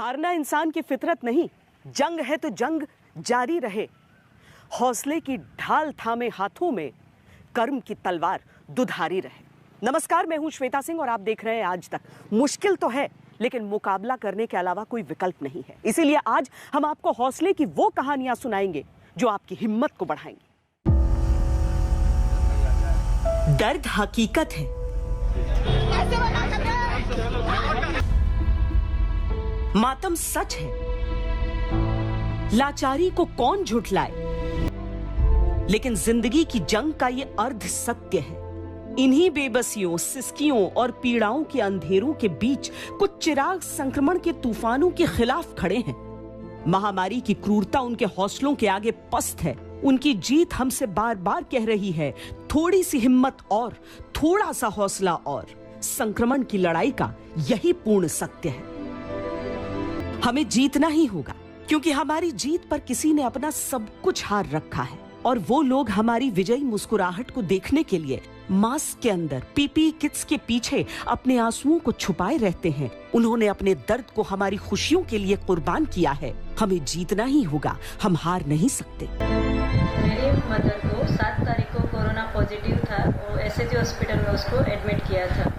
हारना इंसान की फितरत नहीं, जंग है तो जंग जारी रहे। हौसले की ढाल थामे हाथों में, कर्म की तलवार दुधारी रहे। नमस्कार, मैं हूं श्वेता सिंह और आप देख रहे हैं आज तक। मुश्किल तो है, लेकिन मुकाबला करने के अलावा कोई विकल्प नहीं है। इसीलिए आज हम आपको हौसले की वो कहानियां सुनाएंगे जो आपकी हिम्मत को बढ़ाएंगी। दर्द हकीकत है, मातम सच है, लाचारी को कौन झुठलाए, लेकिन जिंदगी की जंग का ये अर्ध सत्य है। इन्हीं बेबसियों, सिसकियों और पीड़ाओं के अंधेरों के बीच कुछ चिराग संक्रमण के तूफानों के खिलाफ खड़े हैं। महामारी की क्रूरता उनके हौसलों के आगे पस्त है। उनकी जीत हमसे बार बार कह रही है, थोड़ी सी हिम्मत और, थोड़ा सा हौसला और। संक्रमण की लड़ाई का यही पूर्ण सत्य है। हमें जीतना ही होगा, क्योंकि हमारी जीत पर किसी ने अपना सब कुछ हार रखा है। और वो लोग हमारी विजयी मुस्कुराहट को देखने के लिए मास्क के अंदर, पीपी किट्स के पीछे अपने आंसुओं को छुपाए रहते हैं। उन्होंने अपने दर्द को हमारी खुशियों के लिए कुर्बान किया है। हमें जीतना ही होगा, हम हार नहीं सकते। मेरी मदर को 7 तारीख को कोरोना पॉजिटिव था। वो एसएजी हॉस्पिटल में उसको एडमिट किया था।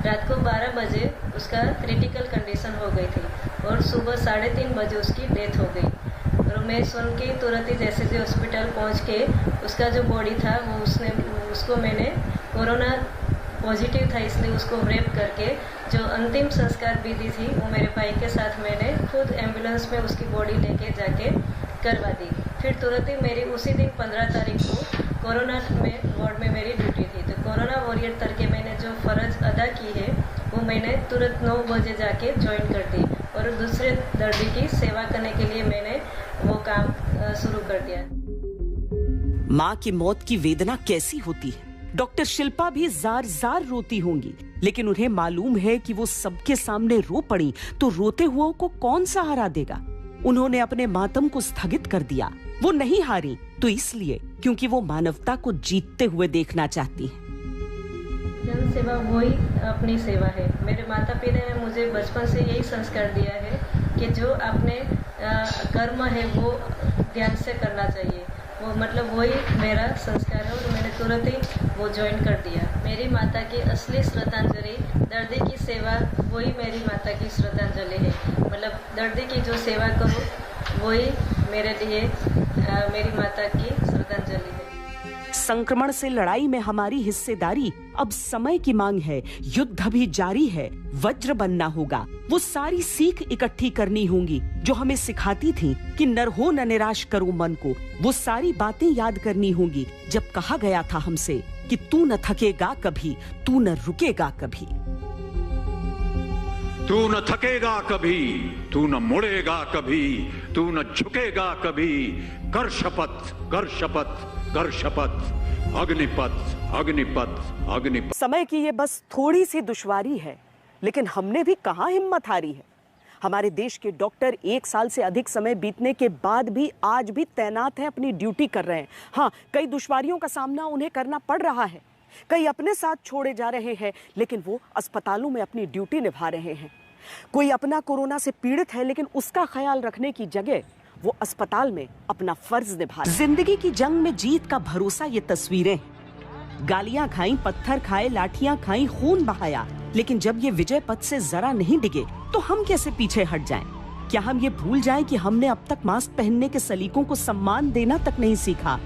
रात को 12 बजे उसका क्रिटिकल कंडीशन हो गई थी और सुबह 3:30 बजे उसकी डेथ हो गई। और मैं सुन के तुरंत ही एसएजी हॉस्पिटल पहुंच के उसका जो बॉडी था उसको मैंने कोरोना पॉजिटिव था इसलिए उसको रैप करके जो अंतिम संस्कार विधि थी वो मेरे भाई के साथ मैंने खुद एम्बुलेंस में उसकी बॉडी लेके जाके करवा दी। फिर तुरंत ही मेरी उसी दिन 15 तारीख को कोरोना में वार्ड में मेरी ड्यूटी थी। तो कोरोना वॉरियर करके मैंने जो फ़र्ज अदा की है वो मैंने तुरंत 9 बजे जाके ज्वाइन कर दी और दूसरे दर्दी की सेवा करने के लिए मैंने वो काम शुरू कर दिया। माँ की मौत की वेदना कैसी होती है, डॉक्टर शिल्पा भी जार जार रोती होंगी, लेकिन उन्हें मालूम है कि वो सबके सामने रो पड़ी तो रोते हुओं को कौन सहारा देगा। उन्होंने अपने मातम को स्थगित कर दिया। वो नहीं हारी तो इसलिए क्योंकि वो मानवता को जीतते हुए देखना चाहती है। जन सेवा वही अपनी सेवा है। मेरे माता पिता ने मुझे बचपन से यही संस्कार दिया है कि जो अपने कर्म है वो ध्यान से करना चाहिए। वो मतलब वही मेरा संस्कार है और मैंने तुरंत ही वो ज्वाइन कर दिया। मेरी माता की असली श्रद्धांजलि दर्दी की सेवा, वही मेरी माता की श्रद्धांजलि है। मतलब दर्दी की जो सेवा करूँ वही मेरे लिए मेरी माता की श्रद्धांजलि है। संक्रमण से लड़ाई में हमारी हिस्सेदारी अब समय की मांग है। युद्ध अभी जारी है, वज्र बनना होगा। वो सारी सीख इकट्ठी करनी होंगी जो हमें सिखाती थी कि नर हो न निराश करो मन को। वो सारी बातें याद करनी होंगी जब कहा गया था हमसे कि तू न थकेगा कभी, तू न रुकेगा कभी। तू न थकेगा कभी, तू न मुड़ेगा कभी, तू न झुकेगा कभी। कर शपथ, कर शपथ, कर शपथ। अग्निपथ, अग्निपथ, अग्निपथ। समय की ये बस थोड़ी सी दुश्वारी है, लेकिन हमने भी कहाँ हिम्मत हारी है। हमारे देश के डॉक्टर 1 साल से अधिक समय बीतने के बाद भी आज भी तैनात हैं, अपनी ड्यूटी कर रहे हैं। हाँ, कई दुश्वारियों का सामना उन्हें करना पड़ रहा है। कई अपने साथ छोड़े जा रहे हैं, लेकिन वो अस्पतालों में अपनी ड्यूटी निभा रहे हैं। कोई अपना कोरोना से पीड़ित है, लेकिन उसका ख्याल रखने की जगह वो अस्पताल में अपना फर्ज निभा रहे हैं। जिंदगी की जंग में जीत का भरोसा ये तस्वीरें। गालियां खाई, पत्थर खाए, लाठियां खाई, खून बहाया, लेकिन जब ये विजय पथ से जरा नहीं डिगे तो हम कैसे पीछे हट जाएं? क्या हम ये भूल जाएं कि हमने अब तक मास्क पहनने के सलीकों को सम्मान देना तक नहीं सीखा?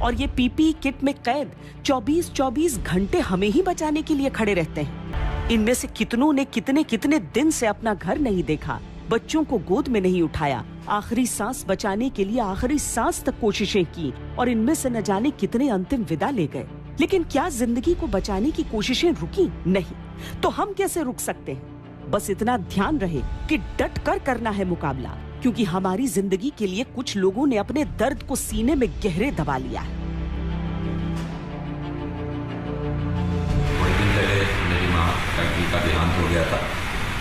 और ये पीपी किट में कैद 24-24 घंटे हमें ही बचाने के लिए खड़े रहते हैं। इनमें से कितनों ने कितने दिन से अपना घर नहीं देखा, बच्चों को गोद में नहीं उठाया, आखिरी सांस बचाने के लिए आखिरी सांस तक कोशिशें की, और इनमें से न जाने कितने अंतिम विदा ले गए। लेकिन क्या जिंदगी को बचाने की कोशिशें रुकी? नहीं। तो हम कैसे रुक सकते हैं? बस इतना ध्यान रहे कि डट कर करना है मुकाबला, क्योंकि हमारी जिंदगी के लिए कुछ लोगों ने अपने दर्द को सीने में गहरे दबा लिया है। मेरी माँ का देहांत हो गया था,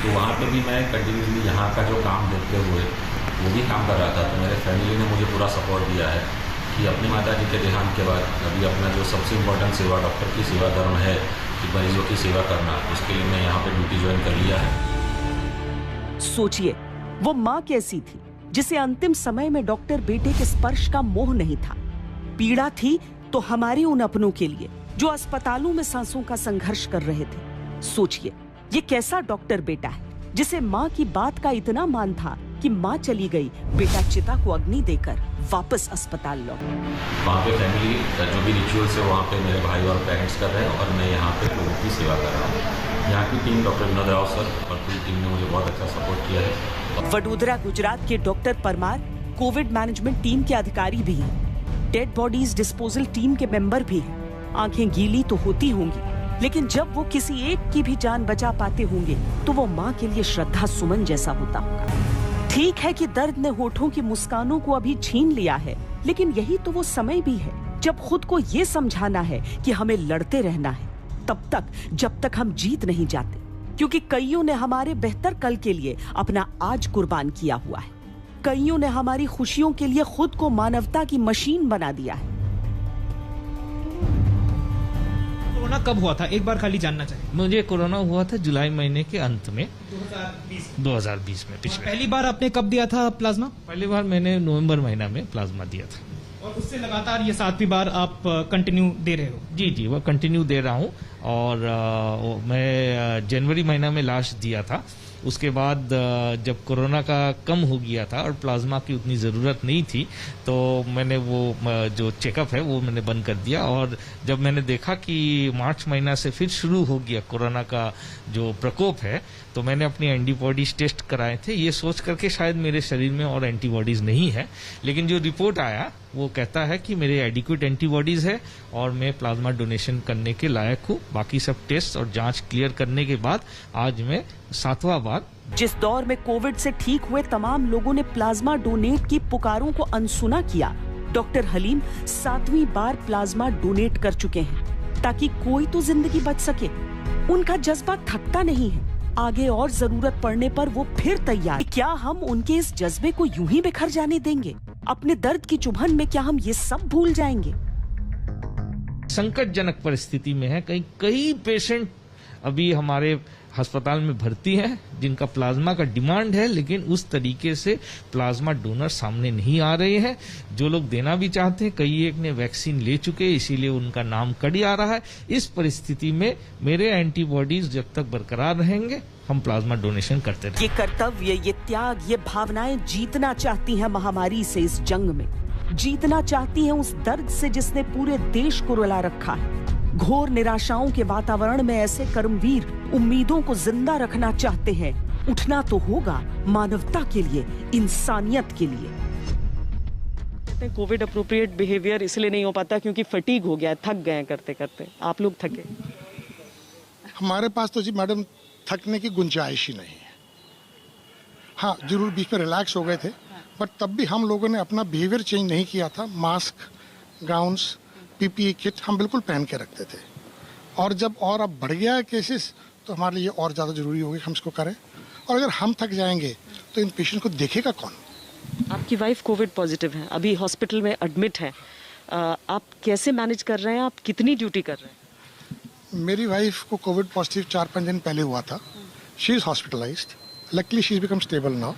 तो वहाँ पे भी मैं कंटिन्यूसली यहाँ का जो काम देखते हुए वो भी काम कर रहा था। तो मेरे फैमिली ने मुझे पूरा सपोर्ट दिया है कि अपनी माता जी के देहांत के बाद अभी अपना जो सबसे इम्पोर्टेंट सेवा, डॉक्टर की सेवा धर्म है कि मरीजों की सेवा करना, उसके लिए मैं यहाँ पे ड्यूटी ज्वाइन कर लिया है। सोचिए, वो माँ कैसी थी जिसे अंतिम समय में डॉक्टर बेटे के स्पर्श का मोह नहीं था। पीड़ा थी तो हमारे उन अपनों के लिए जो अस्पतालों में सांसों का संघर्ष कर रहे थे। सोचिए, ये कैसा डॉक्टर बेटा है जिसे माँ की बात का इतना मान था कि माँ चली गई, बेटा चिता को अग्नि देकर वापस अस्पताल लौटा। वहाँ पे फैमिली जो भी रिचुअल्स है वहाँ पे मेरे भाई और पेरेंट्स कर रहे हैं और मैं यहाँ पे लोगों की सेवा कर रहा हूँ। यहाँ की team, doctor Vinod Rao sir और पूरी टीम ने मुझे बहुत अच्छा सपोर्ट किया है। वडोदरा गुजरात के doctor Parmar Covid management team के अधिकारी भी हैं, डेड बॉडीज डिस्पोजल टीम के मेंबर भी हैं। आंखें गीली तो होती होंगी, लेकिन जब वो किसी एक की भी जान बचा पाते होंगे तो वो माँ के लिए श्रद्धा सुमन जैसा होता होगा। ठीक है कि दर्द ने होठों की मुस्कानों को अभी छीन लिया है, लेकिन यही तो वो समय भी है जब खुद को ये समझाना है कि हमें लड़ते रहना है तब तक जब तक हम जीत नहीं जाते, क्योंकि कईयों ने हमारे बेहतर कल के लिए अपना आज कुर्बान किया हुआ है। कईयों ने हमारी खुशियों के लिए खुद को मानवता की मशीन बना दिया है। कोरोना कब हुआ था, एक बार खाली जानना चाहिए। मुझे कोरोना हुआ था जुलाई महीने के अंत में 2020 में। पिछले पहली बार आपने कब दिया था प्लाज्मा? पहली बार मैंने नवंबर महीना में प्लाज्मा दिया था। और उससे लगातार ये 7वीं बार आप कंटिन्यू दे रहे हो? जी जी, वो कंटिन्यू दे रहा हूँ। और मैं जनवरी महीना में लास्ट दिया था। उसके बाद जब कोरोना का कम हो गया था और प्लाज्मा की उतनी ज़रूरत नहीं थी तो मैंने वो जो चेकअप है वो मैंने बंद कर दिया। और जब मैंने देखा कि मार्च महीना से फिर शुरू हो गया कोरोना का जो प्रकोप है तो मैंने अपनी एंटीबॉडीज टेस्ट कराए थे, ये सोच करके शायद मेरे शरीर में और एंटीबॉडीज नहीं है, लेकिन जो रिपोर्ट आया वो कहता है कि मेरे एडिक्वेट एंटीबॉडीज है और मैं प्लाज्मा डोनेशन करने के लायक हूँ। बाकी सब टेस्ट और जांच क्लियर करने के बाद आज मैं 7वां बार। जिस दौर में कोविड से ठीक हुए तमाम लोगों ने प्लाज्मा डोनेट की पुकारों को अनसुना किया, डॉक्टर हलीम 7वीं बार प्लाज्मा डोनेट कर चुके हैं ताकि कोई तो जिंदगी बच सके। उनका जज्बा थकता नहीं है, आगे और जरूरत पड़ने पर वो फिर तैयार। क्या हम उनके इस जज्बे को यूं ही बिखर जाने देंगे? अपने दर्द की चुभन में क्या हम ये सब भूल जाएंगे? संकटजनक परिस्थिति में है। कई पेशेंट अभी हमारे अस्पताल में भर्ती हैं जिनका प्लाज्मा का डिमांड है, लेकिन उस तरीके से प्लाज्मा डोनर सामने नहीं आ रहे हैं। जो लोग देना भी चाहते हैं, कई एक ने वैक्सीन ले चुके, इसीलिए उनका नाम कड़ी आ रहा है। इस परिस्थिति में मेरे एंटीबॉडीज जब तक बरकरार रहेंगे हम प्लाज्मा डोनेशन करते रहेंगे। ये कर्तव्य, ये त्याग, ये भावनाएं जीतना चाहती हैं महामारी से इस जंग में, जीतना चाहती हैं उस दर्द से जिसने पूरे देश को रुला रखा है। घोर निराशाओं के वातावरण में ऐसे कर्मवीर उम्मीदों को जिंदा रखना चाहते हैं। उठना तो होगा मानवता के लिए, इंसानियत के लिए। कोविड अप्रोप्रिएट बिहेवियर इसलिए नहीं हो पाता क्योंकि फटीग हो गया, थक गए करते करते। आप लोग थके? हमारे पास तो जी मैडम थकने की गुंजाइश ही नहीं है। हाँ, जरूर बीच में रिलैक्स हो गए थे, बट तब भी हम लोगों ने अपना बिहेवियर चेंज नहीं किया था। मास्क, गाउन्स, पीपीई किट हम बिल्कुल पहन के रखते थे। और जब और अब बढ़ गया है केसेस तो हमारे लिए और ज़्यादा ज़रूरी होगी हम इसको करें। और अगर हम थक जाएंगे तो इन पेशेंट को देखेगा कौन? आपकी वाइफ कोविड पॉजिटिव है, अभी हॉस्पिटल में एडमिट है, आप कैसे मैनेज कर रहे हैं? आप कितनी ड्यूटी कर रहे हैं? मेरी वाइफ को कोविड पॉजिटिव 4-5 दिन पहले हुआ था। She is hospitalised, luckily she is become stable now.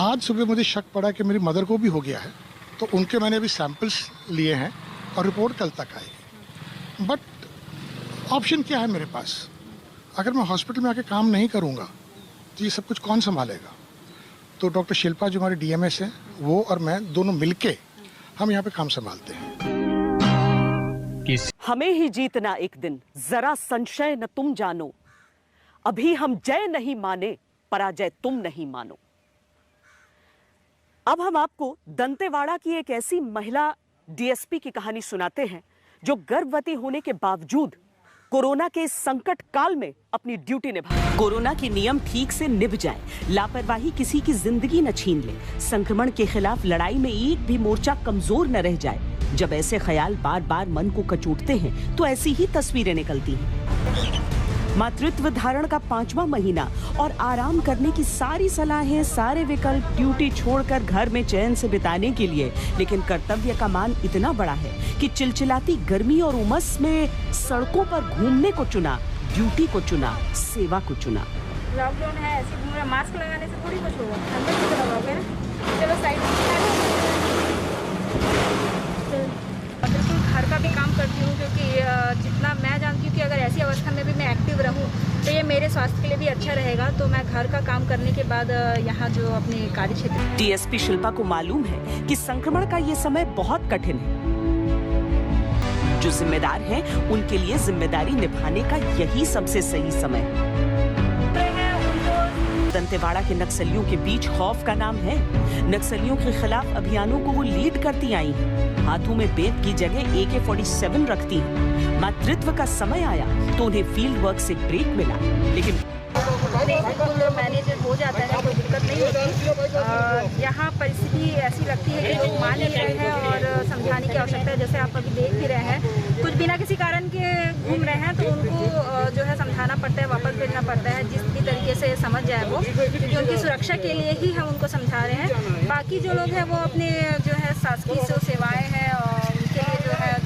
आज सुबह मुझे शक पड़ा कि मेरी मदर को भी हो गया है, तो उनके मैंने अभी सैंपल्स लिए हैं और रिपोर्ट कल तक आएगी। बट ऑप्शन क्या है मेरे पास? अगर मैं हॉस्पिटल में आके काम नहीं करूँगा तो ये सब कुछ कौन संभालेगा? तो डॉक्टर शिल्पा जो हमारे डीएमएस हैं, वो और मैं दोनों मिलके हम यहाँ पे काम संभालते हैं। हमें ही जीतना एक दिन, जरा संशय न तुम जानो। अभी हम जय नहीं माने, पराजय तुम नहीं मानो। अब हम आपको दंतेवाड़ा की एक ऐसी महिला डीएसपी की कहानी सुनाते हैं जो गर्भवती होने के बावजूद कोरोना के इस संकट काल में अपनी ड्यूटी निभा। कोरोना के नियम ठीक से निभ जाए, लापरवाही किसी की जिंदगी न छीन ले, संक्रमण के खिलाफ लड़ाई में एक भी मोर्चा कमजोर न रह जाए। जब ऐसे ख्याल बार बार मन को कचोटते हैं तो ऐसी ही तस्वीरें निकलती हैं। मातृत्व धारण का 5वां महीना और आराम करने की सारी सलाहें, सारे विकल्प, ड्यूटी छोड़कर घर में चैन से बिताने के लिए, लेकिन कर्तव्य का मान इतना बड़ा है कि चिलचिलाती गर्मी और उमस में सड़कों पर घूमने को चुना, ड्यूटी को चुना, सेवा को चुना। लॉकडाउन है, ऐसे घूम रहा, मास्क लगाने से थोड़ी कुछ होगा, अंदर से तो लगाओगे ना। चलो साइड बिल्कुल घर का भी काम करती हूँ, क्योंकि जितना मैं जानती हूँ कि अगर ऐसी अवस्था में भी मैं एक्टिव रहूँ तो ये मेरे स्वास्थ्य के लिए भी अच्छा रहेगा। तो मैं घर का काम करने के बाद यहाँ जो अपने कार्य क्षेत्र। डीएसपी शिल्पा को मालूम है कि संक्रमण का ये समय बहुत कठिन है। जो जिम्मेदार हैं, उनके लिए जिम्मेदारी निभाने का यही सबसे सही समय है। दंतेवाड़ा के नक्सलियों के बीच खौफ का नाम है। नक्सलियों के खिलाफ अभियानों को वो लीड करती आई हैं। हाथों में बेत की जगह AK-47 रखती हैं। मातृत्व का समय आया तो उन्हें फील्ड वर्क से ब्रेक मिला, लेकिन बिल्कुल मैनेज हो जाता है, कोई दिक्कत नहीं होती। यहाँ परिस्थिति ऐसी लगती है कि लोग मान नहीं रहे हैं और समझाने की आवश्यकता है। जैसे आप अभी देख भी रहे हैं, कुछ बिना किसी कारण के घूम रहे हैं तो उनको जो है समझाना पड़ता है, वापस भेजना पड़ता है, जिस भी तरीके से समझ जाए वो, क्योंकि उनकी सुरक्षा के लिए ही हम उनको समझा रहे हैं। बाकी जो लोग हैं वो अपने जो है शासकीय जो सेवाएँ हैं और उनके लिए जो है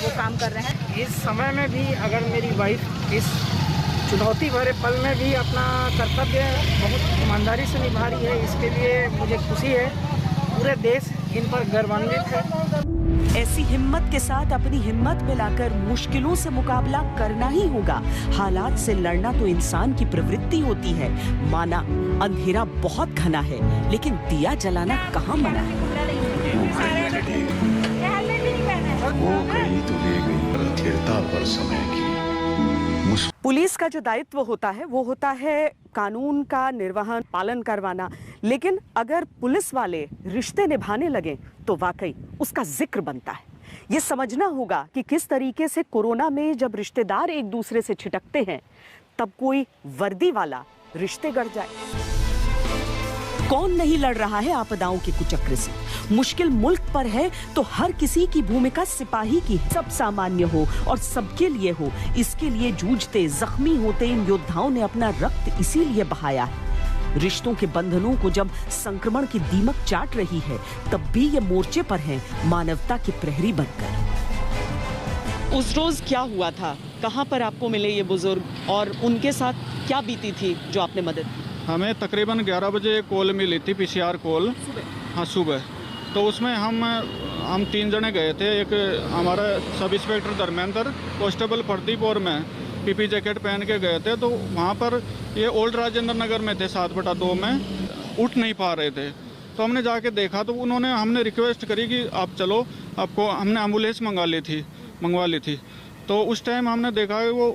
वो काम कर रहे हैं। इस समय में भी अगर मेरी वाइफ इस चुनौती भरे पल में भी अपना कर्तव्य बहुत ईमानदारी से निभा रही है, इसके लिए मुझे खुशी है। पूरे देश इन पर गर्वान्वित है। ऐसी हिम्मत के साथ अपनी हिम्मत मिलाकर मुश्किलों से मुकाबला करना ही होगा। हालात से लड़ना तो इंसान की प्रवृत्ति होती है। माना अंधेरा बहुत घना है, लेकिन दिया जलाना कहाँ मना है। वो गई तो ले गई स्थिरता पर समय की। पुलिस का जो दायित्व होता है वो होता है कानून का निर्वहन, पालन करवाना। लेकिन अगर पुलिस वाले रिश्ते निभाने लगे तो वाकई उसका जिक्र बनता है। ये समझना होगा कि किस तरीके से कोरोना में जब रिश्तेदार एक दूसरे से छिटकते हैं तब कोई वर्दी वाला रिश्ते गढ़ जाए। कौन नहीं लड़ रहा है आपदाओं के कुचक्र से। मुश्किल मुल्क पर है तो हर किसी की भूमिका सिपाही की है। सब सामान्य हो और सबके लिए हो, इसके लिए जूझते जख्मी होते इन योद्धाओं ने अपना रक्त इसीलिए बहाया है। रिश्तों के बंधनों को जब संक्रमण की दीमक चाट रही है तब भी ये मोर्चे पर हैं मानवता के प्रहरी बनकर। उस रोज क्या हुआ था, कहाँ पर आपको मिले ये बुजुर्ग और उनके साथ क्या बीती थी जो आपने मदद की? हमें तकरीबन 11 बजे कॉल मिली थी, PCR कॉल। हाँ, सुबह। तो उसमें हम 3 जने गए थे। एक हमारा sub inspector Dharmendra, constable Pradeep और मैं PP जैकेट पहन के गए थे। तो वहाँ पर ये ओल्ड राजेंद्र नगर में थे, 7/2 में। उठ नहीं पा रहे थे तो हमने जाके देखा तो हमने रिक्वेस्ट करी कि आप चलो, आपको हमने एम्बुलेंस मंगवा ली थी। तो उस टाइम हमने देखा कि वो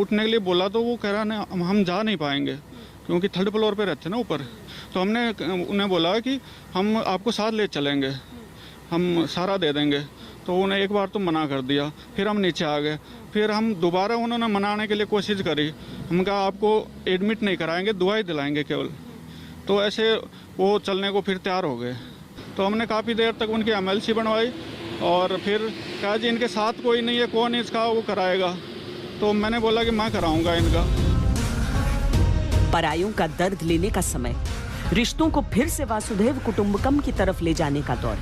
उठने के लिए बोला तो वो कह रहा हम जा नहीं पाएंगे क्योंकि 3rd फ्लोर पे रहते ना ऊपर। तो हमने उन्हें बोला कि हम आपको साथ ले चलेंगे, हम सारा दे देंगे। तो उन्हें एक बार तो मना कर दिया। फिर हम नीचे आ गए। फिर हम दोबारा उन्होंने मनाने के लिए कोशिश करी। हम कहा आपको एडमिट नहीं कराएंगे, दवाई दिलाएंगे केवल। तो ऐसे वो चलने को फिर तैयार हो गए। तो हमने काफ़ी देर तक उनकी MLC बनवाई और फिर कहा जी इनके साथ कोई नहीं है, कौन इसका वो कराएगा। तो मैंने बोला कि मैं कराऊंगा इनका। परायों का दर्द लेने का समय, रिश्तों को फिर से वासुदेव कुटुंबकम की तरफ ले जाने का दौर।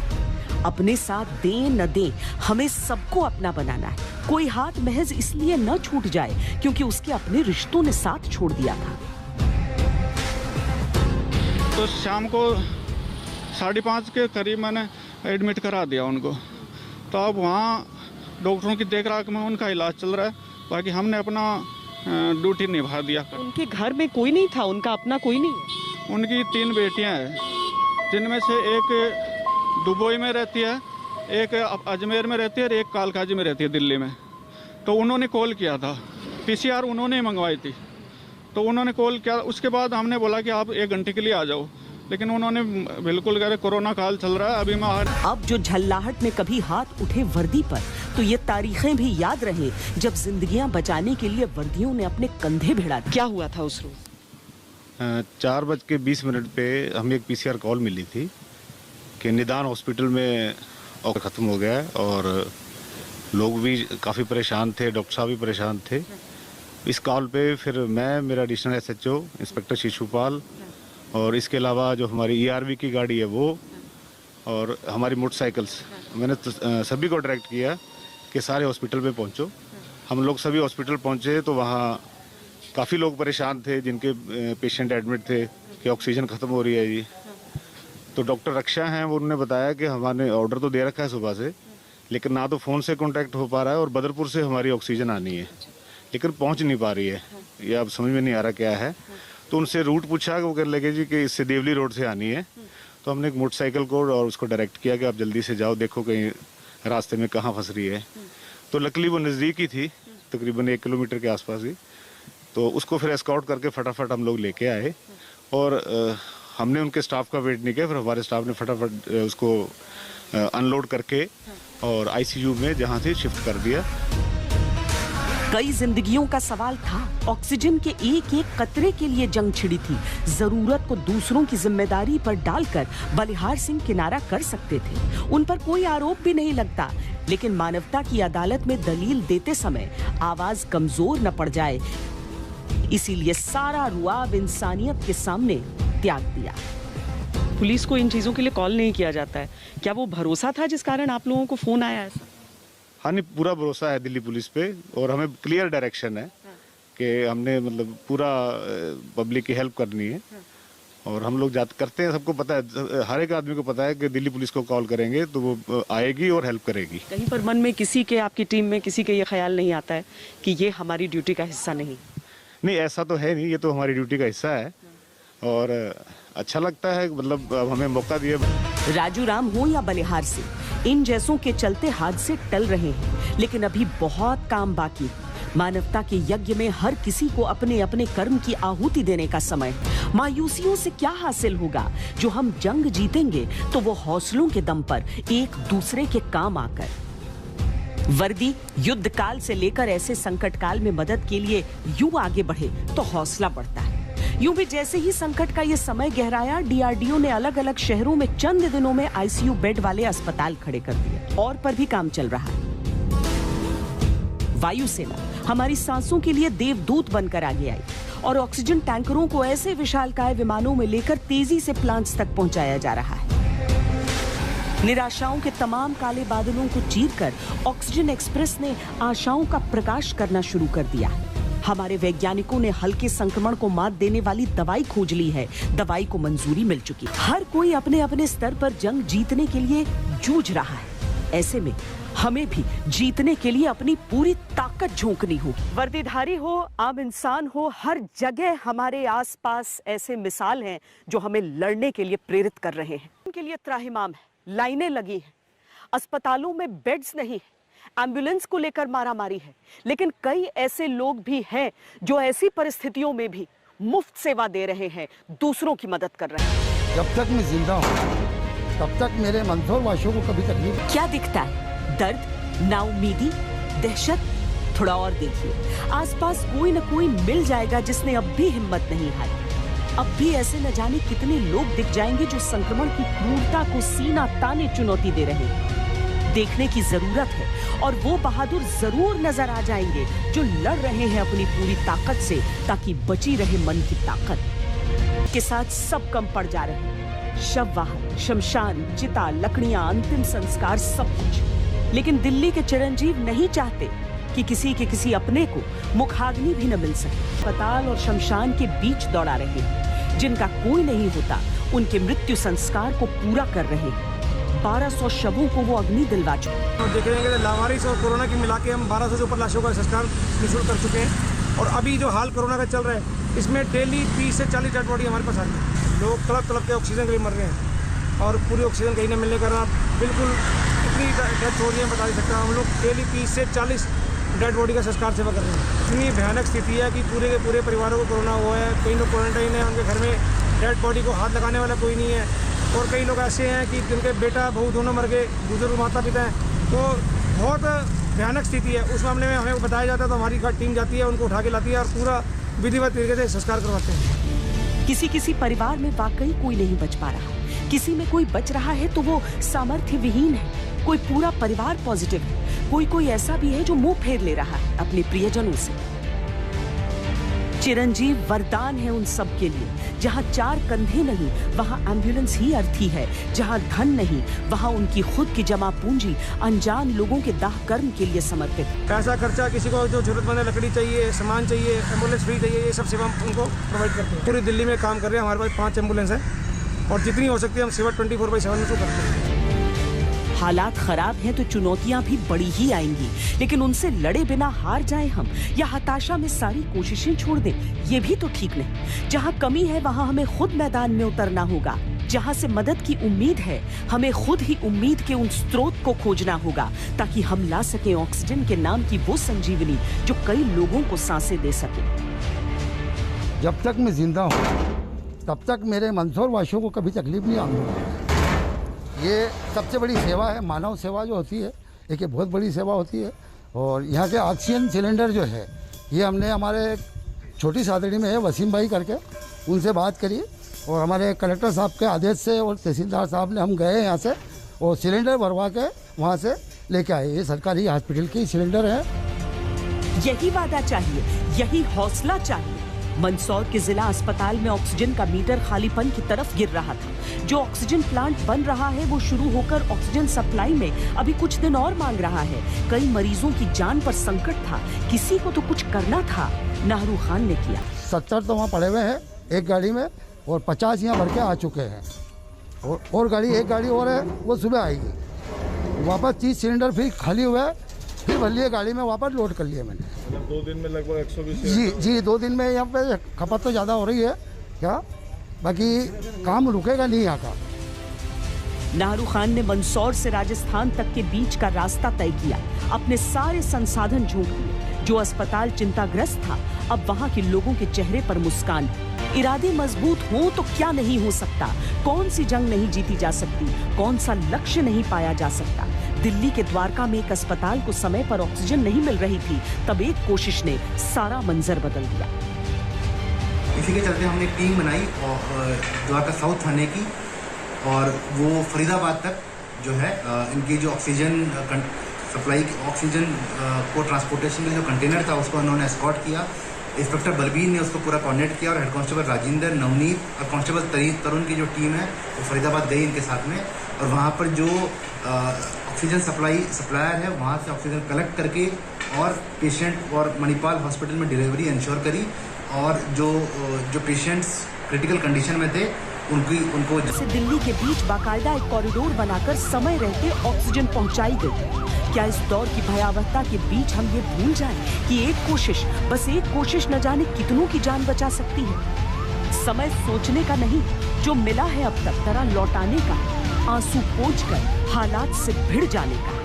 अपने साथ दें न दें, हमें सबको अपना बनाना है। कोई हाथ महज इसलिए न छूट जाए क्योंकि उसके अपने रिश्तों ने साथ छोड़ दिया था। तो शाम को 5:30 के करीब मैंने एडमिट करा दिया उनको। तो अब वहाँ डॉक्टरों की देखरेख में उनका इलाज चल रहा है। बाकी हमने अपना ड्यूटी निभा दिया। उनके घर में कोई नहीं था, उनका अपना कोई नहीं है? उनकी 3 बेटियां हैं, जिनमें से एक दुबई में रहती है, एक अजमेर में रहती है और एक कालकाजी में रहती है दिल्ली में। तो उन्होंने कॉल किया था, PCR उन्होंने ही मंगवाई थी। तो उन्होंने कॉल किया, उसके बाद हमने बोला कि आप 1 घंटे के लिए आ जाओ, लेकिन उन्होंने बिल्कुल कह रहे कोरोना काल चल रहा है, अभी मैं अब जो झल्लाहट में कभी हाथ उठे वर्दी पर, तो ये तारीखें भी याद रहे जब जिंदगियां बचाने के लिए वर्दियों ने अपने कंधे भिड़ा दिए। क्या हुआ था उस रोज? 4:20 पे हमें एक PCR कॉल मिली थी कि निदान हॉस्पिटल में ऑक्सीजन खत्म हो गया है और लोग भी काफ़ी परेशान थे, डॉक्टर साहब भी परेशान थे। इस कॉल पे फिर मैं, मेरा एडिशनल SHO इंस्पेक्टर शिशुपाल और इसके अलावा जो हमारी ERV की गाड़ी है वो और हमारी मोटरसाइकिल्स, मैंने सभी को डायरेक्ट किया कि सारे हॉस्पिटल में पहुंचो। हम लोग सभी हॉस्पिटल पहुंचे तो वहाँ काफ़ी लोग परेशान थे जिनके पेशेंट एडमिट थे कि ऑक्सीजन ख़त्म हो रही है जी। तो डॉक्टर रक्षा हैं, वो उन्होंने बताया कि हमारे ऑर्डर तो दे रखा है सुबह से, लेकिन ना तो फ़ोन से कांटेक्ट हो पा रहा है और बदरपुर से हमारी ऑक्सीजन आनी है लेकिन पहुंच नहीं पा रही है। ये अब समझ में नहीं आ रहा क्या है। तो उनसे रूट पूछा, वो कहने लगे जी कि इससे देवली रोड से आनी है। तो हमने एक मोटरसाइकिल को और उसको डायरेक्ट किया कि आप जल्दी से जाओ, देखो कहीं रास्ते में कहाँ फंस रही है। तो लकीली वो नज़दीक ही थी, तकरीबन 1 किलोमीटर के आसपास ही। तो उसको फिर एस्कॉर्ट करके फटाफट हम लोग लेके आए और हमने उनके स्टाफ का वेट नहीं किया, फिर हमारे स्टाफ ने फटाफट उसको अनलोड करके और आईसीयू में जहाँ थे शिफ्ट कर दिया। कई जिंदगियों का सवाल था। ऑक्सीजन के एक एक कतरे के लिए जंग छिड़ी थी। जरूरत को दूसरों की जिम्मेदारी पर डालकर बलिहार सिंह किनारा कर सकते थे। उन पर कोई आरोप भी नहीं लगता, लेकिन मानवता की अदालत में दलील देते समय आवाज कमजोर न पड़ जाए, इसीलिए सारा रुआब इंसानियत के सामने त्याग दिया। पुलिस को इन चीजों के लिए कॉल नहीं किया जाता है, क्या वो भरोसा था जिस कारण आप लोगों को फोन आया है? हाँ, नहीं, पूरा भरोसा है दिल्ली पुलिस पे और हमें क्लियर डायरेक्शन है कि हमने मतलब पूरा पब्लिक की हेल्प करनी है और हम लोग करते हैं। सबको पता है, हर एक आदमी को पता है कि दिल्ली पुलिस को कॉल करेंगे तो वो आएगी और हेल्प करेगी। कहीं पर मन में किसी के, आपकी टीम में किसी के ये ख्याल नहीं आता है कि ये हमारी ड्यूटी का हिस्सा नहीं? नहीं, ऐसा तो है नहीं, ये तो हमारी ड्यूटी का हिस्सा है और अच्छा लगता है, मतलब हमें मौका दिया। राजू राम हो या बलिहार से, इन जैसों के चलते हादसे टल रहे हैं, लेकिन अभी बहुत काम बाकी है। मानवता के यज्ञ में हर किसी को अपने अपने कर्म की आहुति देने का समय है। मायूसियों से क्या हासिल होगा? जो हम जंग जीतेंगे तो वो हौसलों के दम पर एक दूसरे के काम आकर। वर्दी युद्ध काल से लेकर ऐसे संकट काल में मदद के लिए यूं आगे बढ़े तो हौसला बढ़ता है। यूं भी जैसे ही संकट का ये समय गहराया, डीआरडीओ ने अलग अलग शहरों में चंद दिनों में आईसीयू बेड वाले अस्पताल खड़े कर दिए और पर भी काम चल रहा है। वायुसेना हमारी सांसों के लिए देवदूत बनकर आगे आई और ऑक्सीजन टैंकरों को ऐसे विशालकाय विमानों में लेकर तेजी से प्लांट्स तक पहुंचाया जा रहा है। निराशाओं के तमाम काले बादलों को चीरकर ऑक्सीजन एक्सप्रेस ने आशाओं का प्रकाश करना शुरू कर दिया है। हमारे वैज्ञानिकों ने हल्के संक्रमण को मात देने वाली दवाई खोज ली है। दवाई को मंजूरी मिल चुकी है। हर कोई अपने अपने स्तर पर जंग जीतने के लिए जूझ रहा है। ऐसे में हमें भी जीतने के लिए अपनी पूरी ताकत झोंकनी होगी। वर्दीधारी हो, आम इंसान हो, हर जगह हमारे आसपास ऐसे मिसाल हैं जो हमें लड़ने के लिए प्रेरित कर रहे हैं। उनके लिए त्राहिमाम है, लाइनें लगी हैं, अस्पतालों में बेड्स नहीं है, एम्बुलेंस को लेकर मारामारी है, लेकिन कई ऐसे लोग भी हैं जो ऐसी परिस्थितियों में भी मुफ्त सेवा दे रहे हैं, दूसरों की मदद कर रहे हैं। जब तक मैं जिंदा हूँ तब तक मेरे मंदसौर वासियों को कभी तकलीफ। क्या दिखता है? दर्द, नाउमीदी, दहशत? थोड़ा और देखिए, आसपास कोई न कोई मिल जाएगा जिसने अब भी हिम्मत नहीं हारी। अब भी ऐसे न जाने कितने लोग दिख जाएंगे जो संक्रमण की क्रूरता को सीना ताने चुनौती दे रहे हैं। देखने की जरूरत है और वो बहादुर जरूर नजर आ जाएंगे जो लड़ रहे हैं अपनी पूरी ताकत से, ताकि बची रहे मन की ताकत। के साथ सब कम पड़ जा रहे हैं। शव वाहन, शमशान, चिता, लकड़ियां, अंतिम संस्कार, सब कुछ। लेकिन दिल्ली के चिरंजीव नहीं चाहते कि किसी के किसी अपने को मुखाग्नि भी न मिल सके। अस्पताल और शमशान के बीच दौड़ा रहे हैं। जिनका कोई नहीं होता उनके मृत्यु संस्कार को पूरा कर रहे हैं। 1200 शवों को वो अग्नि दिलवा चुके। देख रहे हैं कि लावारिस और कोरोना की मिला के हम 1200 से ऊपर लाशों का संस्कार निःशुल्क कर चुके हैं। और अभी जो हाल कोरोना का चल रहा है, इसमें डेली 30 से 40 डेड बॉडी हमारे पास आ रही है। लोग तड़प के ऑक्सीजन के लिए मर रहे हैं और पूरी ऑक्सीजन कहीं न मिलने का बिल्कुल कितनी डेथ हो रही है बता नहीं सकता। हम लोग डेली 30 से 40 डेड बॉडी का संस्कार सेवा कर रहे हैं। इतनी भयानक स्थिति है कि पूरे के पूरे परिवारों को कोरोना हुआ है। कई लोग क्वारंटाइन है, उनके घर में डेड बॉडी को हाथ लगाने वाला कोई नहीं है। और कई लोग ऐसे हैं कि जिनके बेटा बहू दोनों मर गए, बुजुर्ग माता पिता हैं। तो बहुत भयानक स्थिति है। उस मामले में हमें बताया जाता है तो हमारी टीम जाती है, उनको उठा के लाती है और पूरा विधिवत तरीके से संस्कार करवाते हैं। किसी किसी परिवार में वाकई कोई नहीं बच पा रहा, किसी में कोई बच रहा है तो वो सामर्थ्य विहीन है। कोई पूरा परिवार पॉजिटिव है, कोई ऐसा भी है जो मुंह फेर ले रहा है अपने प्रियजनों से। चिरंजीव वरदान है उन सब के लिए। जहाँ 4 कंधे नहीं वहाँ एम्बुलेंस ही अर्थी है। जहाँ धन नहीं वहाँ उनकी खुद की जमा पूंजी अनजान लोगों के दाह कर्म के लिए समर्पित। पैसा खर्चा, किसी को जो जरूरतमंद है, लकड़ी चाहिए, सामान चाहिए, एम्बुलेंस फ्री चाहिए, ये सब सेवा हम उनको प्रोवाइड करते हैं। पूरी दिल्ली में काम कर रहे हैं, हमारे पास 5 एम्बुलेंस है और जितनी हो सकती है हम सेवा 24/7 में करते हैं। हालात खराब हैं तो चुनौतियां भी बड़ी ही आएंगी, लेकिन उनसे लड़े बिना हार जाएं हम या हताशा में सारी कोशिशें छोड़ दें, ये भी तो ठीक नहीं। जहां कमी है वहां हमें खुद मैदान में उतरना होगा। जहां से मदद की उम्मीद है हमें खुद ही उम्मीद के उन स्रोत को खोजना होगा, ताकि हम ला सके ऑक्सीजन के नाम की वो संजीवनी जो कई लोगों को सांसें दे सके। जब तक मैं जिंदा हूँ तब तक मेरे मंदसौर वासियों को कभी तकलीफ नहीं आऊंगी। ये सबसे बड़ी सेवा है, मानव सेवा जो होती है, एक बहुत बड़ी सेवा होती है। और यहाँ के ऑक्सीजन सिलेंडर जो है ये हमने हमारे छोटी सादड़ी में है वसीम भाई करके, उनसे बात करी और हमारे कलेक्टर साहब के आदेश से और तहसीलदार साहब ने हम गए यहाँ से और सिलेंडर भरवा के वहाँ से लेके आए। ये सरकारी हॉस्पिटल की सिलेंडर है। यही वादा चाहिए, यही हौसला चाहिए। मंदसौर के जिला अस्पताल में ऑक्सीजन का मीटर खालीपन की तरफ गिर रहा था। जो ऑक्सीजन प्लांट बन रहा है वो शुरू होकर ऑक्सीजन सप्लाई में अभी कुछ दिन और मांग रहा है। कई मरीजों की जान पर संकट था, किसी को तो कुछ करना था। नाहरू खान ने किया। 70 तो वहाँ पड़े हुए हैं एक गाड़ी में और 50 यहाँ भर के आ चुके हैं और गाड़ी एक गाड़ी और है वो सुबह आएगी। वापस 30 सिलेंडर फिर खाली हुआ है, फिर भर लिए गाड़ी में वापस लोड कर लिया मैंने। 2 दिन में लगभग 120। जी 2 दिन में यहाँ पे खपत तो ज़्यादा हो रही है क्या, बाकी काम रुकेगा नहीं यहाँ का। नाहरू खान ने मंदसौर से राजस्थान तक के बीच का रास्ता तय किया, अपने सारे संसाधन झोंक दिए। जो अस्पताल चिंताग्रस्त था अब वहाँ के लोगों के चेहरे पर मुस्कान। इरादे मजबूत हों तो क्या नहीं हो सकता। कौन सी जंग नहीं जीती जा सकती, कौन सा लक्ष्य नहीं पाया जा सकता। दिल्ली के द्वारका में एक अस्पताल को समय पर ऑक्सीजन नहीं मिल रही थी, तब एक कोशिश ने सारा मंजर बदल दिया। इसी के चलते हमने एक टीम बनाई और द्वारका साउथ थाने की, और वो फरीदाबाद तक जो है इनकी जो ऑक्सीजन सप्लाई, ऑक्सीजन को ट्रांसपोर्टेशन में जो कंटेनर था उसको उन्होंने एस्कॉर्ट किया। इंस्पेक्टर बलबीर ने उसको पूरा कोऑर्डिनेट किया और हेड कांस्टेबल राजेंद्र, नवनीत और कांस्टेबल तरुण की जो टीम है वो फरीदाबाद गई इनके साथ में, और वहाँ पर जो ऑक्सीजन सप्लायर है वहाँ से ऑक्सीजन कलेक्ट करके और पेशेंट और मणिपाल हॉस्पिटल में डिलीवरी इंश्योर करी। और जो पेशेंट्स क्रिटिकल कंडीशन में थे उनको दिल्ली के बीच बाकायदा एक कॉरिडोर बनाकर समय रहते ऑक्सीजन पहुंचाई गई। क्या इस दौर की भयावहता के बीच हम ये भूल जाएं कि बस एक कोशिश न जाने कितनों की जान बचा सकती है। समय सोचने का नहीं, जो मिला है अब तक तरह लौटाने का, आंसू पोंछकर हालात से भिड़ जाने का।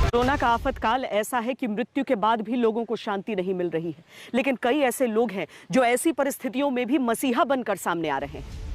कोरोना का आफतकाल ऐसा है कि मृत्यु के बाद भी लोगों को शांति नहीं मिल रही है, लेकिन कई ऐसे लोग हैं जो ऐसी परिस्थितियों में भी मसीहा बनकर सामने आ रहे हैं।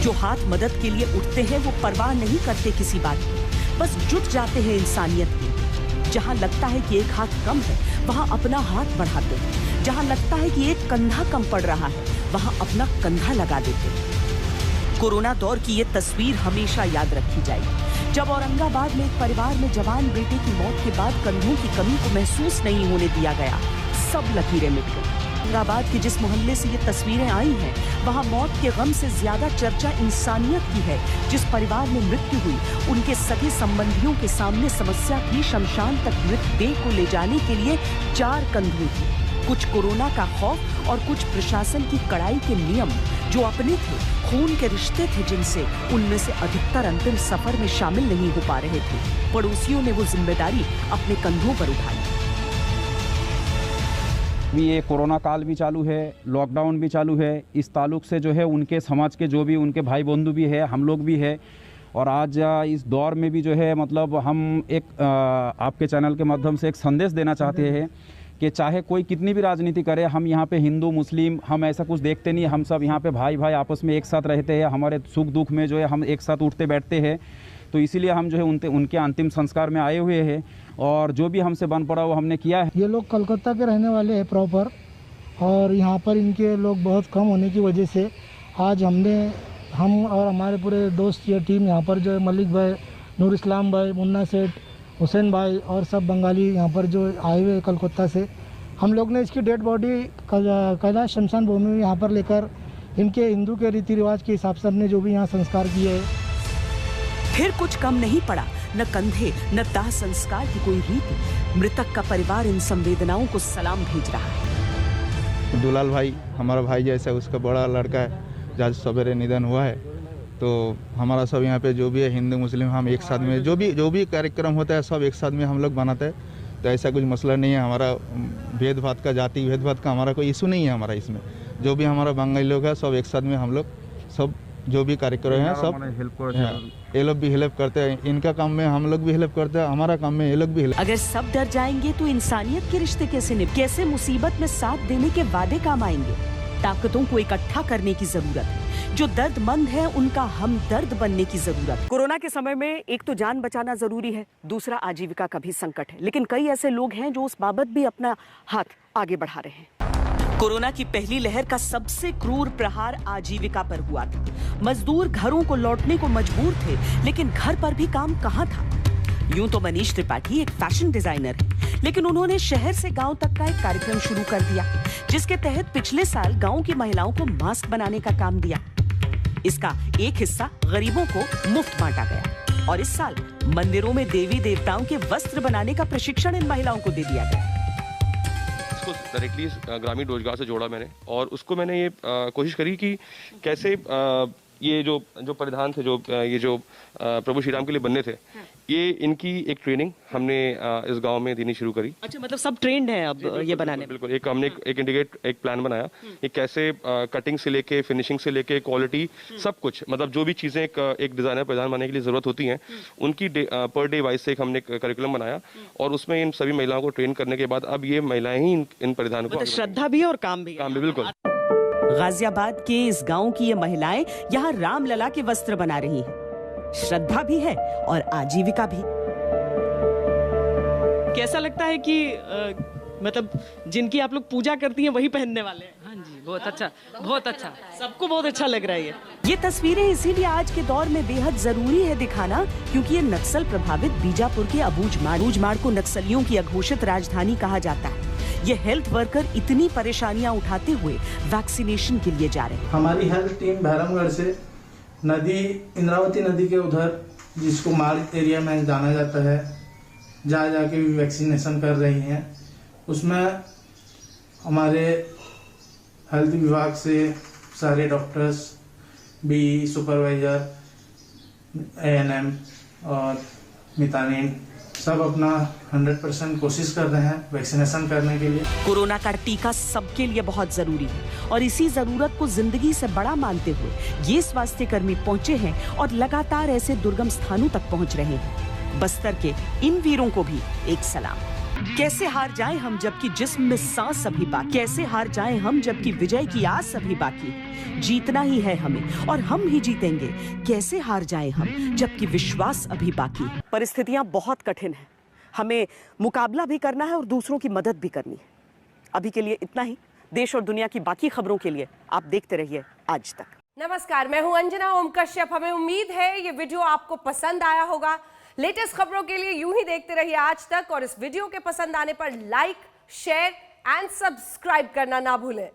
जो हाथ मदद के लिए उठते हैं वो परवाह नहीं करते किसी बात की, बस जुट जाते हैं इंसानियत में। जहां लगता है कि एक हाथ कम है वहां अपना हाथ बढ़ाते हैं। जहां लगता है कि एक कंधा कम पड़ रहा है वहां अपना कंधा लगा देते हैं। कोरोना दौर की ये तस्वीर हमेशा याद रखी जाएगी, जब औरंगाबाद में एक परिवार में जवान बेटे की मौत के बाद कंधों की कमी को महसूस नहीं होने दिया गया। सब लकीरें मिट गई। औरंगाबाद के जिस मोहल्ले से ये तस्वीरें आई हैं, वहाँ मौत के गम से ज्यादा चर्चा इंसानियत की है। जिस परिवार में मृत्यु हुई उनके सगे संबंधियों के सामने समस्या थी शमशान तक मृतदेह को ले जाने के लिए 4 कंधे थे। कुछ कोरोना का खौफ और कुछ प्रशासन की कड़ाई के नियम। जो अपने थे, खून के रिश्ते थे जिनसे, उनमें से अधिकतर अंतिम सफर में शामिल नहीं हो पा रहे थे। पड़ोसियों ने वो जिम्मेदारी अपने कंधों पर उठाई। भी ये कोरोना काल भी चालू है, लॉकडाउन भी चालू है। इस ताल्लुक से जो है उनके समाज के जो भी उनके भाई बंधु भी है, हम लोग भी है, और आज इस दौर में भी जो है मतलब हम एक आपके चैनल के माध्यम से एक संदेश देना चाहते हैं कि चाहे कोई कितनी भी राजनीति करे, हम यहाँ पे हिंदू मुस्लिम हम ऐसा कुछ देखते नहीं। हम सब यहाँ पे भाई भाई आपस में एक साथ रहते हैं। हमारे सुख दुख में जो है हम एक साथ उठते बैठते हैं। तो इसीलिए हम जो है उनके अंतिम संस्कार में आए हुए हैं, और जो भी हमसे बन पड़ा वो हमने किया है। ये लोग कलकत्ता के रहने वाले हैं प्रॉपर, और यहाँ पर इनके लोग बहुत कम होने की वजह से आज हम और हमारे पूरे दोस्त ये टीम यहाँ पर जो है मलिक भाई, नूर इस्लाम भाई, मुन्ना सेठ, हुसैन भाई और सब बंगाली यहाँ पर जो आए हुए कलकत्ता से, हम लोग ने इसकी डेड बॉडी कैलाश शमशान भूमि में यहाँ पर लेकर इनके हिंदू के रीति रिवाज के हिसाब से हमने जो भी यहाँ संस्कार किए है। फिर कुछ कम नहीं पड़ा, न कंधे न दाह संस्कार की कोई रीत। मृतक का परिवार इन संवेदनाओं को सलाम भेज रहा है। दुलाल भाई हमारा भाई जैसा, उसका बड़ा लड़का है, आज सवेरे निधन हुआ है। तो हमारा सब यहाँ पे जो भी है हिंदू मुस्लिम हम एक साथ में जो भी कार्यक्रम होता है सब एक साथ में हम लोग बनाते हैं। तो ऐसा कुछ मसला नहीं है। हमारा भेदभाव का, जाति भेदभाव का हमारा कोई इशू नहीं है। हमारा इसमें जो भी हमारा बंगाली लोग है सब एक साथ में हम लोग सब जो भी कार्यक्रम है सब ये लोग भी हेल्प करते हैं। इनका काम में हम लोग भी हेल्प करते हैं, हमारा काम में ये लोग भी हेल्प। अगर सब डर जाएंगे तो इंसानियत के रिश्ते कैसे मुसीबत में साथ देने के वादे काम आएंगे। ताकतों को इकट्ठा करने की जरूरत है। जो दर्दमंद है उनका हमदर्द बनने की जरूरत। कोरोना के समय में एक तो जान बचाना जरूरी है, दूसरा आजीविका का भी संकट है। लेकिन कई ऐसे लोग हैं जो उस बाबत भी अपना हाथ आगे बढ़ा रहे हैं। कोरोना की पहली लहर का सबसे क्रूर प्रहार आजीविका पर हुआ था। मजदूर घरों को लौटने को मजबूर थे, लेकिन घर पर भी काम कहाँ था। यूं तो मनीष त्रिपाठी एक फैशन डिजाइनर है, लेकिन उन्होंने शहर से गांव तक का एक कार्यक्रम शुरू कर दिया, जिसके तहत पिछले साल गांव की महिलाओं को मास्क बनाने का काम दिया। इसका एक हिस्सा गरीबों को मुफ्त बांटा गया और इस साल मंदिरों में देवी देवताओं के वस्त्र बनाने का प्रशिक्षण इन महिलाओं को दे दिया गया। इसको डायरेक्टली ग्रामीण रोजगार से जोड़ा मैंने, और उसको मैंने ये कोशिश करी कि कैसे ये जो परिधान थे, ये जो प्रभु श्री राम के लिए बनने थे, ये इनकी एक ट्रेनिंग हमने इस गांव में देनी शुरू करी। अच्छा, मतलब सब ट्रेंड है अब ये बनाने में? बिल्कुल। हमने एक इंटीग्रेट एक प्लान बनाया, ये कैसे कटिंग से लेके फिनिशिंग से लेके क्वालिटी सब कुछ, मतलब जो भी चीजें एक डिजाइनर परिधान बनाने के लिए जरूरत होती हैं, उनकी पर डे वाइज से एक हमने करिकुलम बनाया और उसमें इन सभी महिलाओं को ट्रेन करने के बाद अब ये महिलाएं ही इन परिधानों को, श्रद्धा भी और काम भी बिल्कुल। गाजियाबाद के इस गांव की ये महिलाएं यहाँ रामलला के वस्त्र बना रही हैं। श्रद्धा भी है और आजीविका भी। कैसा लगता है कि मतलब जिनकी आप लोग पूजा करती हैं वही पहनने वाले हैं? हाँ जी, बहुत अच्छा, बहुत अच्छा, सबको बहुत अच्छा लग रहा है ये तस्वीरें इसीलिए आज के दौर में बेहद जरूरी है दिखाना, क्योंकि ये नक्सल प्रभावित बीजापुर के अबूझमाड़ को नक्सलियों की अघोषित राजधानी कहा जाता है। ये हेल्थ वर्कर इतनी परेशानियां उठाते हुए वैक्सीनेशन के लिए जा रहे हैं। हमारी हेल्थ टीम भैरमगढ़ से नदी, इंद्रावती नदी के उधर, जिसको मार्ग एरिया में जाना जाता है, जाके वैक्सीनेशन कर रही हैं। उसमें हमारे हेल्थ विभाग से सारे डॉक्टर्स, बी सुपरवाइजर, ANM और मितानिन सब अपना 100% कोशिश कर रहे हैं वैक्सीनेशन करने के लिए। कोरोना का टीका सबके लिए बहुत जरूरी है और इसी जरूरत को जिंदगी से बड़ा मानते हुए ये स्वास्थ्य कर्मी पहुंचे हैं और लगातार ऐसे दुर्गम स्थानों तक पहुंच रहे हैं। बस्तर के इन वीरों को भी एक सलाम। कैसे हार जाएं हम जबकि जिस्म में सांस अभी बाकी, कैसे हार जाएं हम जबकि विजय की आस अभी बाकी। जीतना ही है हमें और हम ही जीतेंगे। कैसे हार जाएं हम जबकि विश्वास अभी बाकी। परिस्थितियां बहुत कठिन हैं, हमें मुकाबला भी करना है और दूसरों की मदद भी करनी है। अभी के लिए इतना ही। देश और दुनिया की बाकी खबरों के लिए आप देखते रहिए आज तक। नमस्कार, मैं हूं अंजना ओम कश्यप। हमें उम्मीद है ये वीडियो आपको पसंद आया होगा। लेटेस्ट खबरों के लिए यूं ही देखते रहिए आज तक और इस वीडियो के पसंद आने पर लाइक, शेयर एंड सब्सक्राइब करना ना भूलें।